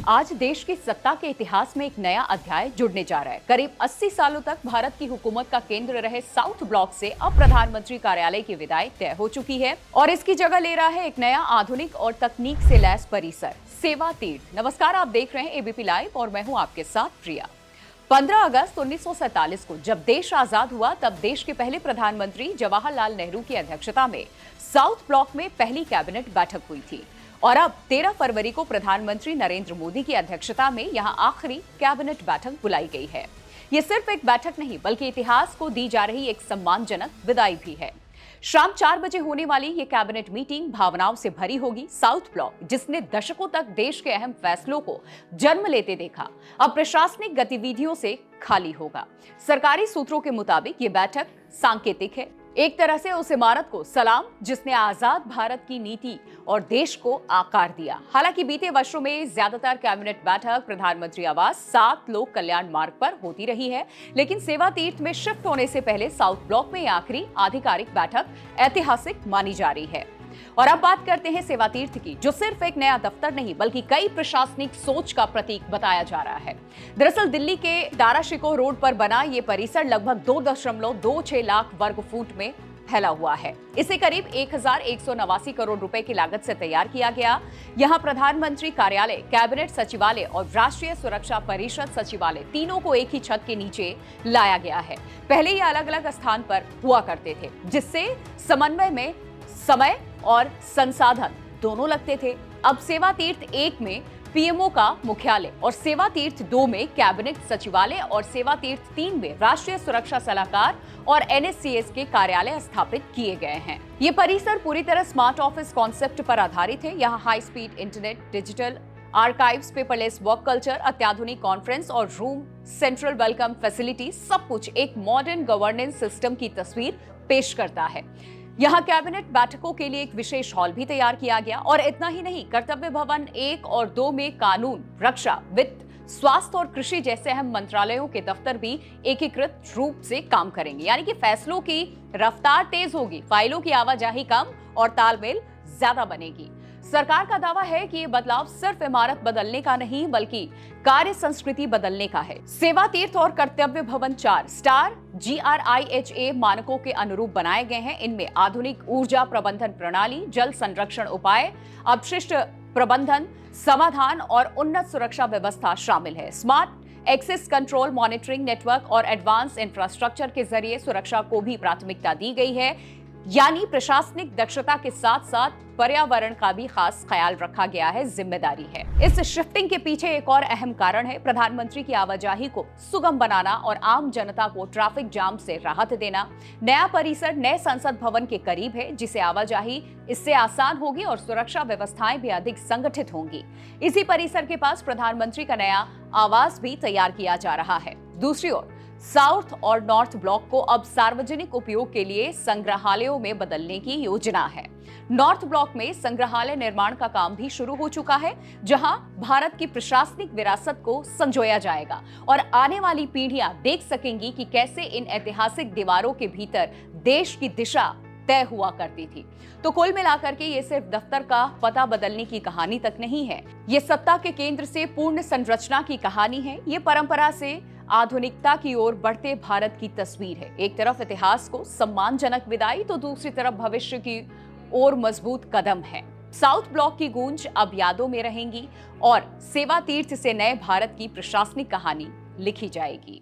आज देश की सत्ता के इतिहास में एक नया अध्याय जुड़ने जा रहा है। करीब 80 सालों तक भारत की हुकूमत का केंद्र रहे साउथ ब्लॉक से अब प्रधानमंत्री कार्यालय की विदाई तय हो चुकी है और इसकी जगह ले रहा है एक नया आधुनिक और तकनीक से लैस परिसर, सेवा तीर्थ। नमस्कार, आप देख रहे हैं एबीपी लाइव और मैं हूं आपके साथ प्रिया। 15 अगस्त 1947 को जब देश आजाद हुआ तब देश के पहले प्रधानमंत्री जवाहरलाल नेहरू की अध्यक्षता में साउथ ब्लॉक में पहली कैबिनेट बैठक हुई थी और अब 13 फरवरी को प्रधानमंत्री नरेंद्र मोदी की अध्यक्षता में यहां आखिरी कैबिनेट बैठक बुलाई गई है। ये सिर्फ एक बैठक नहीं बल्कि इतिहास को दी जा रही एक सम्मानजनक विदाई भी है। शाम 4 बजे होने वाली ये कैबिनेट मीटिंग भावनाओं से भरी होगी। साउथ ब्लॉक, जिसने दशकों तक देश के अहम फैसलों को जन्म लेते देखा, अब प्रशासनिक गतिविधियों से खाली होगा। सरकारी सूत्रों के मुताबिक ये बैठक सांकेतिक है, एक तरह से उस इमारत को सलाम जिसने आजाद भारत की नीति और देश को आकार दिया। हालांकि बीते वर्षों में ज्यादातर कैबिनेट बैठक प्रधानमंत्री आवास 7 लोक कल्याण मार्ग पर होती रही है, लेकिन सेवा तीर्थ में शिफ्ट होने से पहले साउथ ब्लॉक में यह आखिरी आधिकारिक बैठक ऐतिहासिक मानी जा रही है। और अब बात करते हैं सेवा तीर्थ की, जो सिर्फ एक नया दफ्तर नहीं बल्कि कई प्रशासनिक सोच का प्रतीक बताया जा रहा है। दरअसल दिल्ली के दाराशिकोह रोड पर बना ये परिसर लगभग 2.26 लाख वर्ग फुट में फैला हुआ है। इसे करीब 1189 करोड़ रुपए की लागत से तैयार किया गया। यहाँ प्रधानमंत्री कार्यालय, कैबिनेट सचिवालय और राष्ट्रीय सुरक्षा परिषद सचिवालय तीनों को एक ही छत के नीचे लाया गया है। पहले ये अलग अलग स्थान पर हुआ करते थे, जिससे समन्वय में समय और संसाधन दोनों लगते थे। अब सेवा तीर्थ 1 में पीएमओ का मुख्यालय और सेवा तीर्थ 2 में कैबिनेट सचिवालय और सेवा तीर्थ 3 में राष्ट्रीय सुरक्षा सलाहकार और एनएससीएस के कार्यालय स्थापित किए गए हैं। ये परिसर पूरी तरह स्मार्ट ऑफिस कॉन्सेप्ट पर आधारित है। यहाँ high speed internet, digital archives, paperless work culture, अत्याधुनिक कॉन्फ्रेंस और रूम, सेंट्रल वेलकम फैसिलिटी, सब कुछ एक मॉडर्न गवर्नेंस सिस्टम की तस्वीर पेश करता है। यहाँ कैबिनेट बैठकों के लिए एक विशेष हॉल भी तैयार किया गया और इतना ही नहीं, कर्तव्य भवन 1 और 2 में कानून, रक्षा, वित्त, स्वास्थ्य और कृषि जैसे अहम मंत्रालयों के दफ्तर भी एकीकृत रूप से काम करेंगे। यानी कि फैसलों की रफ्तार तेज होगी, फाइलों की आवाजाही कम और तालमेल ज्यादा बनेगी। सरकार का दावा है कि ये बदलाव सिर्फ इमारत बदलने का नहीं बल्कि कार्य संस्कृति बदलने का है। सेवा तीर्थ और कर्तव्य भवन 4 स्टार GRIHA मानकों के अनुरूप बनाए गए हैं। इनमें आधुनिक ऊर्जा प्रबंधन प्रणाली, जल संरक्षण उपाय, अपशिष्ट प्रबंधन समाधान और उन्नत सुरक्षा व्यवस्था शामिल है। Smart access control, monitoring network और एडवांस इंफ्रास्ट्रक्चर के जरिए सुरक्षा को भी प्राथमिकता दी गई है। यानी प्रशासनिक दक्षता के साथ साथ पर्यावरण का भी खास ख्याल रखा गया है, जिम्मेदारी है। इस शिफ्टिंग के पीछे एक और अहम कारण है प्रधानमंत्री की आवाजाही को सुगम बनाना और आम जनता को ट्रैफिक जाम से राहत देना। नया परिसर नए संसद भवन के करीब है, जिसे आवाजाही इससे आसान होगी और सुरक्षा व्यवस्थाएं भी अधिक संगठित होंगी। इसी परिसर के पास प्रधानमंत्री का नया आवास भी तैयार किया जा रहा है। दूसरी ओर साउथ और नॉर्थ ब्लॉक को अब सार्वजनिक उपयोग के लिए संग्रहालयों में बदलने की योजना है। नॉर्थ ब्लॉक में संग्रहालय निर्माण का काम भी शुरू हो चुका है, जहां भारत की प्रशासनिक विरासत को संजोया जाएगा और आने वाली पीढ़ियां देख सकेंगी कि कैसे इन ऐतिहासिक दीवारों के भीतर देश की दिशा तय हुआ करती थी। तो कुल मिलाकर के ये सिर्फ दफ्तर का पता बदलने की कहानी तक नहीं है, ये सत्ता के केंद्र से पूर्ण संरचना की कहानी है। ये परंपरा से आधुनिकता की ओर बढ़ते भारत की तस्वीर है। एक तरफ इतिहास को सम्मानजनक विदाई तो दूसरी तरफ भविष्य की ओर मजबूत कदम है। साउथ ब्लॉक की गूंज अब यादों में रहेंगी और सेवा तीर्थ से नए भारत की प्रशासनिक कहानी लिखी जाएगी।